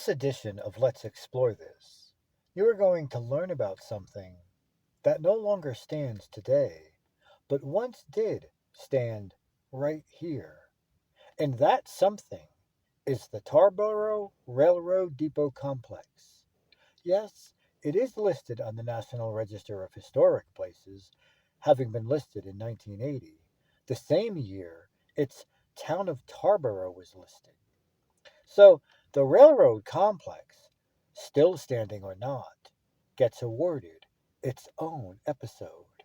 this edition of Let's Explore This, you are going to learn about something that no longer stands today, but once did stand right here. And that something is the Tarboro Railroad Depot Complex. Yes, it is listed on the National Register of Historic Places, having been listed in 1980, the same year its town of Tarboro was listed. So the railroad complex, still standing or not, gets awarded its own episode.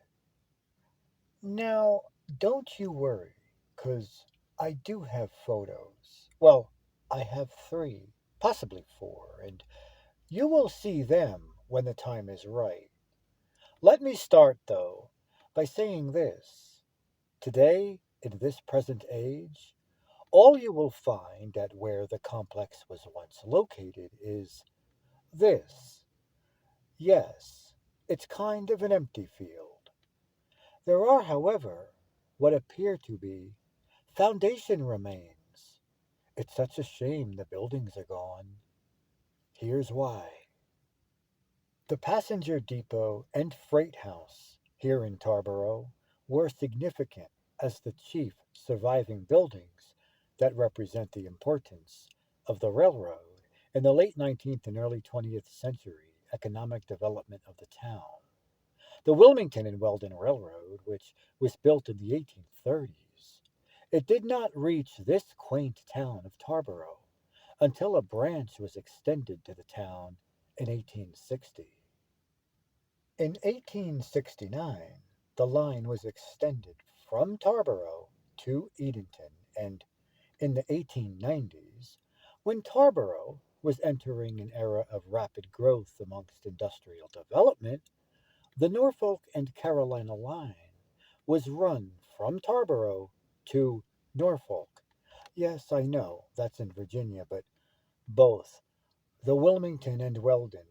Now, don't you worry, 'cause I do have photos. Well, I have three, possibly four, and you will see them when the time is right. Let me start, though, by saying this. Today, in this present age, all you will find at where the complex was once located is this. Yes, it's kind of an empty field. There are, however, what appear to be foundation remains. It's such a shame the buildings are gone. Here's why. The passenger depot and freight house here in Tarboro were significant as the chief surviving buildings that represent the importance of the railroad in the late 19th and early 20th century economic development of the town. The Wilmington and Weldon Railroad, which was built in the 1830s, it did not reach this quaint town of Tarboro until a branch was extended to the town in 1860. In 1869, the line was extended from Tarboro to Edenton, and in the 1890s, when Tarboro was entering an era of rapid growth amongst industrial development, the Norfolk and Carolina line was run from Tarboro to Norfolk. Yes, I know, that's in Virginia, but both the Wilmington and Weldon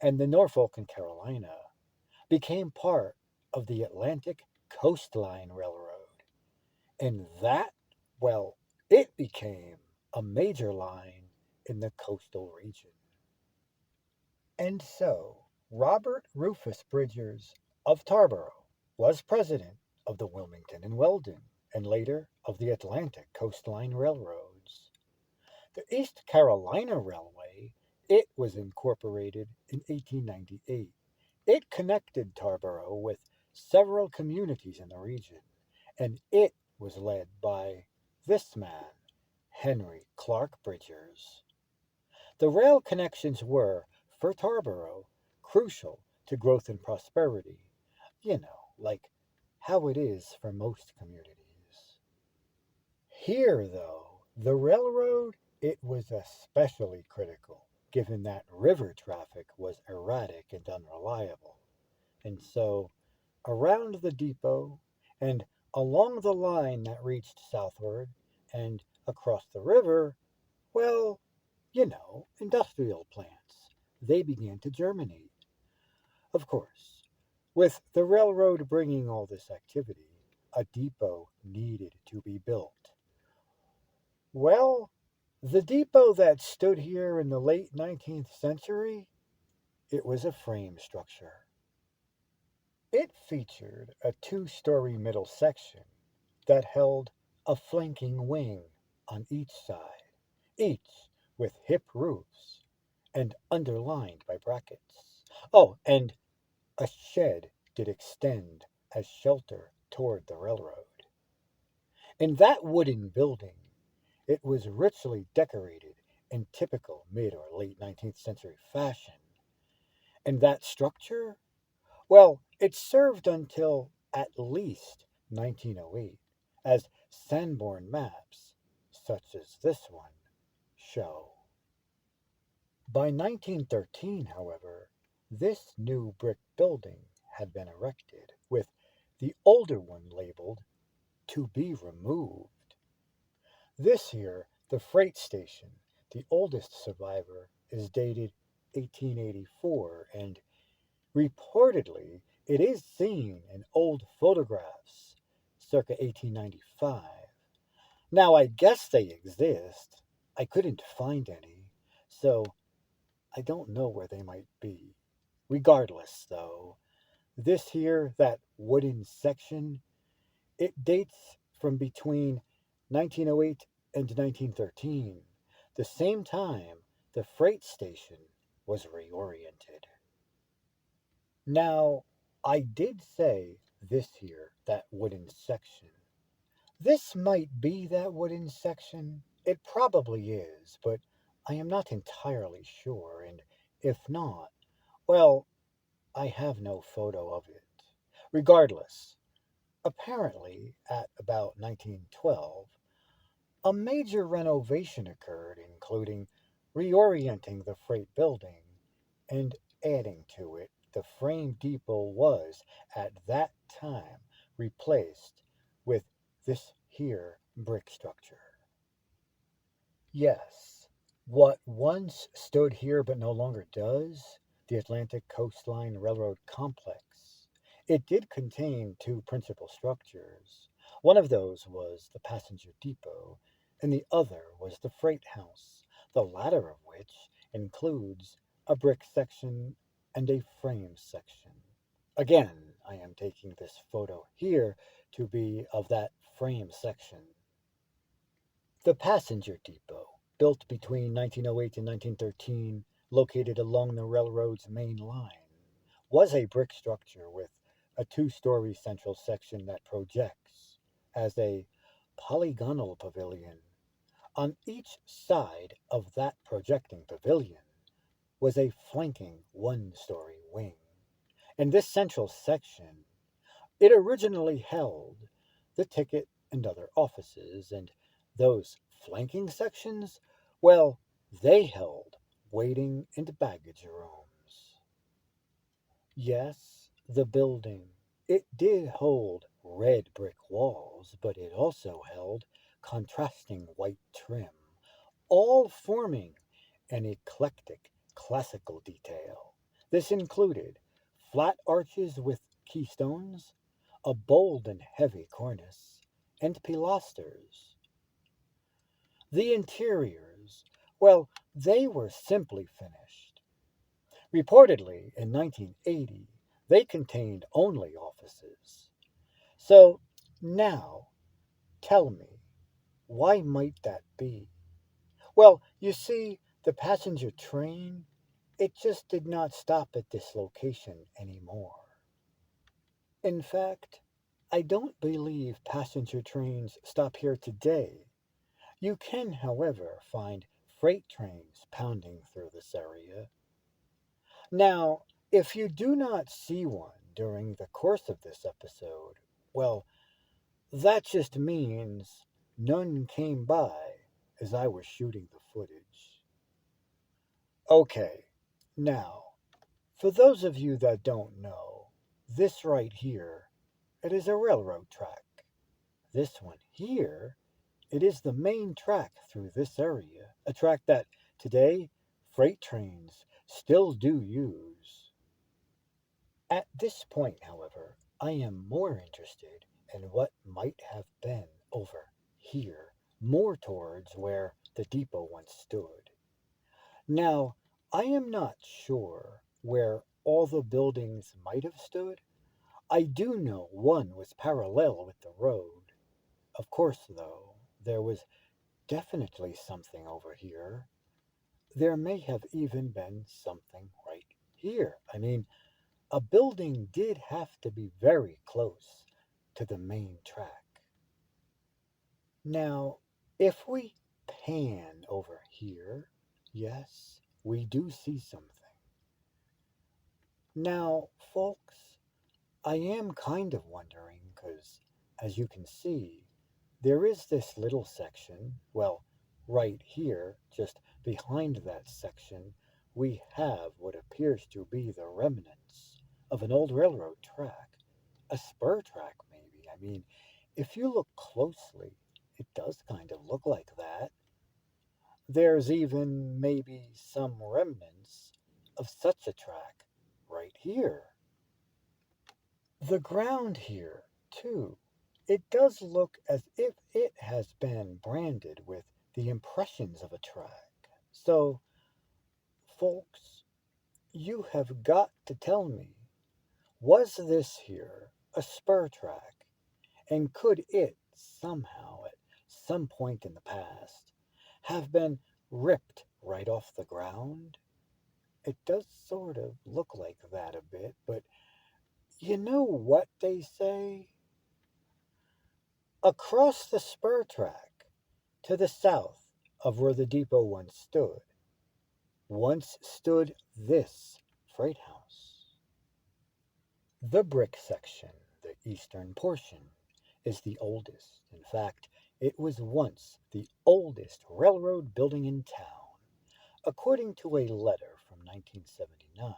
and the Norfolk and Carolina became part of the Atlantic Coastline Railroad. And that, well, it became a major line in the coastal region. And so, Robert Rufus Bridgers of Tarboro was president of the Wilmington and Weldon, and later of the Atlantic Coastline Railroads. The East Carolina Railway, it was incorporated in 1898. It connected Tarboro with several communities in the region, and it was led by this man, Henry Clark Bridgers. The rail connections were, for Tarboro, crucial to growth and prosperity, like how it is for most communities. Here, though, the railroad, it was especially critical, given that river traffic was erratic and unreliable. And so, around the depot and along the line that reached southward and across the river, well, industrial plants. They began to germinate. Of course, with the railroad bringing all this activity, a depot needed to be built. Well, the depot that stood here in the late 19th century, it was a frame structure. It featured a two-story middle section that held a flanking wing on each side, each with hip roofs and underlined by brackets. Oh, and a shed did extend as shelter toward the railroad. In that wooden building, it was richly decorated in typical mid or late 19th century fashion. And that structure, well, it served until at least 1908, as Sanborn maps, such as this one, show. By 1913, however, this new brick building had been erected, with the older one labeled "to be removed." This here, the freight station, the oldest survivor, is dated 1884, and reportedly it is seen in old photographs circa 1895. Now, I guess they exist. I couldn't find any, so I don't know where they might be. Regardless, though, this here, that wooden section, it dates from between 1908 and 1913, the same time the freight station was reoriented. Now, I did say this here, that wooden section. This might be that wooden section. It probably is, but I am not entirely sure, and if not, well, I have no photo of it. Regardless, apparently at about 1912, a major renovation occurred, including reorienting the freight building and adding to it. The frame depot was, at that time, replaced with this here brick structure. Yes, what once stood here but no longer does, the Atlantic Coastline Railroad Complex. It did contain two principal structures. One of those was the passenger depot, and the other was the freight house, the latter of which includes a brick section and a frame section. Again, I am taking this photo here to be of that frame section. The passenger depot, built between 1908 and 1913, located along the railroad's main line, was a brick structure with a two-story central section that projects as a polygonal pavilion. On each side of that projecting pavilion was a flanking one-story wing. In this central section, it originally held the ticket and other offices, and those flanking sections, well, they held waiting and baggage rooms. Yes, the building. It did hold red brick walls, but it also held contrasting white trim, all forming an eclectic classical detail. This included flat arches with keystones, a bold and heavy cornice, and pilasters. The interiors, well, they were simply finished. Reportedly, in 1980, they contained only offices. So, now, tell me, why might that be? Well, you see, the passenger train, it just did not stop at this location anymore. In fact, I don't believe passenger trains stop here today. You can, however, find freight trains pounding through this area. Now, if you do not see one during the course of this episode, well, that just means none came by as I was shooting the footage. Okay, now, for those of you that don't know, this right here, it is a railroad track. This one here, it is the main track through this area, a track that today freight trains still do use. At this point, however, I am more interested in what might have been over here, more towards where the depot once stood. Now, I am not sure where all the buildings might have stood. I do know one was parallel with the road. Of course, though, there was definitely something over here. There may have even been something right here. I mean, a building did have to be very close to the main track. Now, if we pan over here, yes, we do see something. Now, folks, I am kind of wondering because, as you can see, there is this little section. Well, right here, just behind that section, we have what appears to be the remnants of an old railroad track, a spur track, maybe. I mean, if you look closely, it does kind of look like that. There's even maybe some remnants of such a track right here. The ground here, too, it does look as if it has been branded with the impressions of a track. So, Folks, you have got to tell me, was this here a spur track? And could it somehow, at some point in the past, have been ripped right off the ground? It does sort of look like that a bit, but you know what they say? Across the spur track, to the south of where the depot once stood this freight house. The brick section, the eastern portion, is the oldest. In fact, it was once the oldest railroad building in town, according to a letter from 1979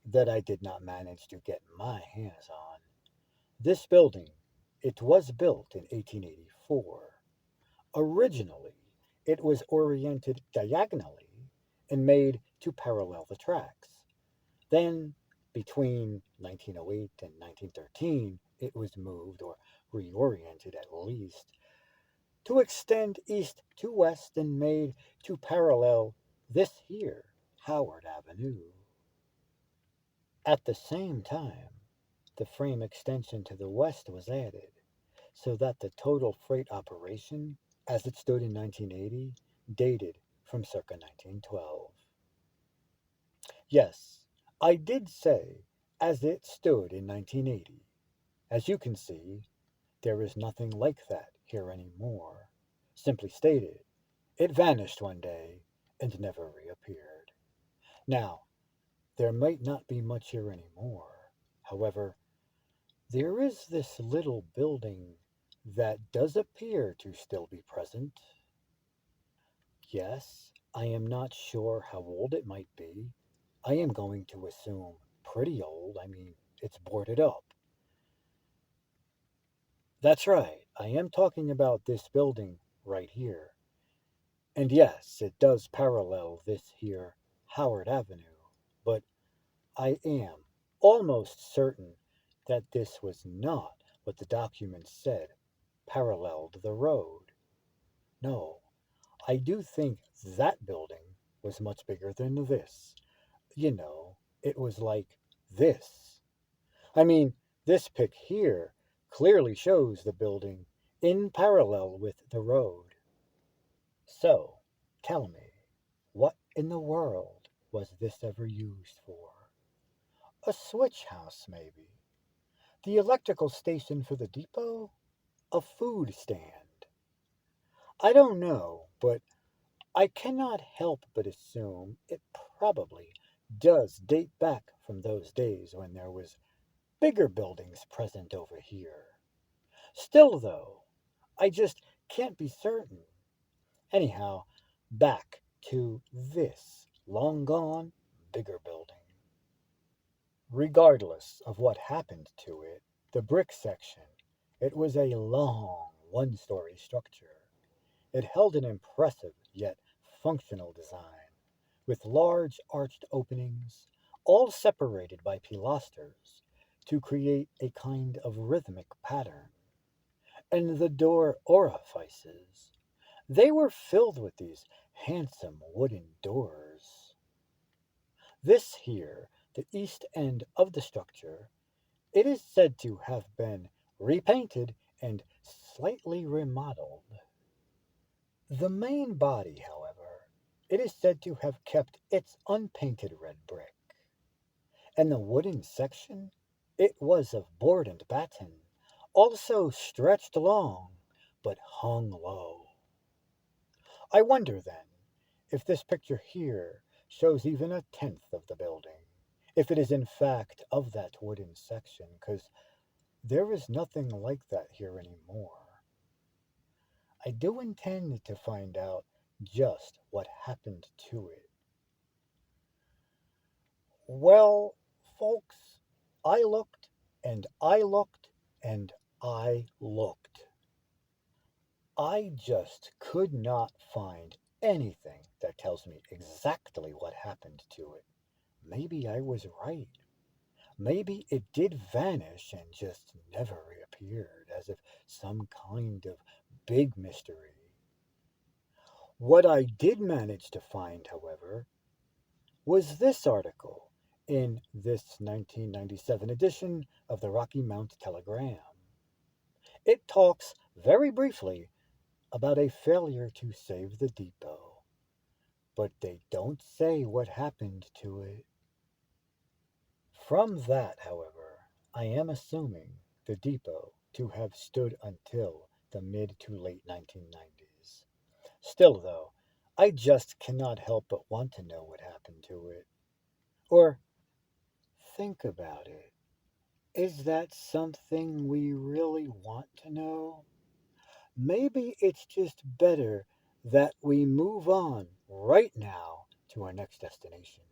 that I did not manage to get my hands on. This building, it was built in 1884. Originally, it was oriented diagonally and made to parallel the tracks. Then, between 1908 and 1913, it was moved, or reoriented at least, to extend east to west and made to parallel this here, Howard Avenue. At the same time, the frame extension to the west was added, so that the total freight operation, as it stood in 1980, dated from circa 1912. Yes, I did say as it stood in 1980. As you can see, there is nothing like that here anymore. Simply stated, it vanished one day and never reappeared. Now, there might not be much here anymore. However, there is this little building that does appear to still be present. Yes, I am not sure how old it might be. I am going to assume pretty old. I mean, it's boarded up. That's right, I am talking about this building right here. And yes, it does parallel this here Howard Avenue, but I am almost certain that this was not what the document said paralleled the road. No, I do think that building was much bigger than this. You know, it was like this. I mean, this pic here clearly shows the building in parallel with the road. So, tell me, what in the world was this ever used for? A switch house, maybe? The electrical station for the depot? A food stand? I don't know, but I cannot help but assume it probably does date back from those days when there was bigger buildings present over here. Still, though, I just can't be certain. Anyhow, back to this long gone, bigger building. Regardless of what happened to it, the brick section, it was a long one-story structure. It held an impressive yet functional design, with large arched openings, all separated by pilasters to create a kind of rhythmic pattern. And the door orifices, they were filled with these handsome wooden doors. This here, the east end of the structure, it is said to have been repainted and slightly remodeled. The main body, however, it is said to have kept its unpainted red brick, and the wooden section, it was of board and batten, also stretched long, but hung low. I wonder, then, if this picture here shows even a tenth of the building, if it is in fact of that wooden section, because there is nothing like that here anymore. I do intend to find out just what happened to it. Well, folks, I looked and I looked and I looked. I just could not find anything that tells me exactly what happened to it. Maybe I was right. Maybe it did vanish and just never reappeared, as if some kind of big mystery. What I did manage to find, however, was this article in this 1997 edition of the Rocky Mount Telegram. It talks very briefly about a failure to save the depot, but they don't say what happened to it. From that, however, I am assuming the depot to have stood until the mid to late 1990s. Still, though, I just cannot help but want to know what happened to it. Or think about it. Is that something we really want to know? Maybe it's just better that we move on right now to our next destination.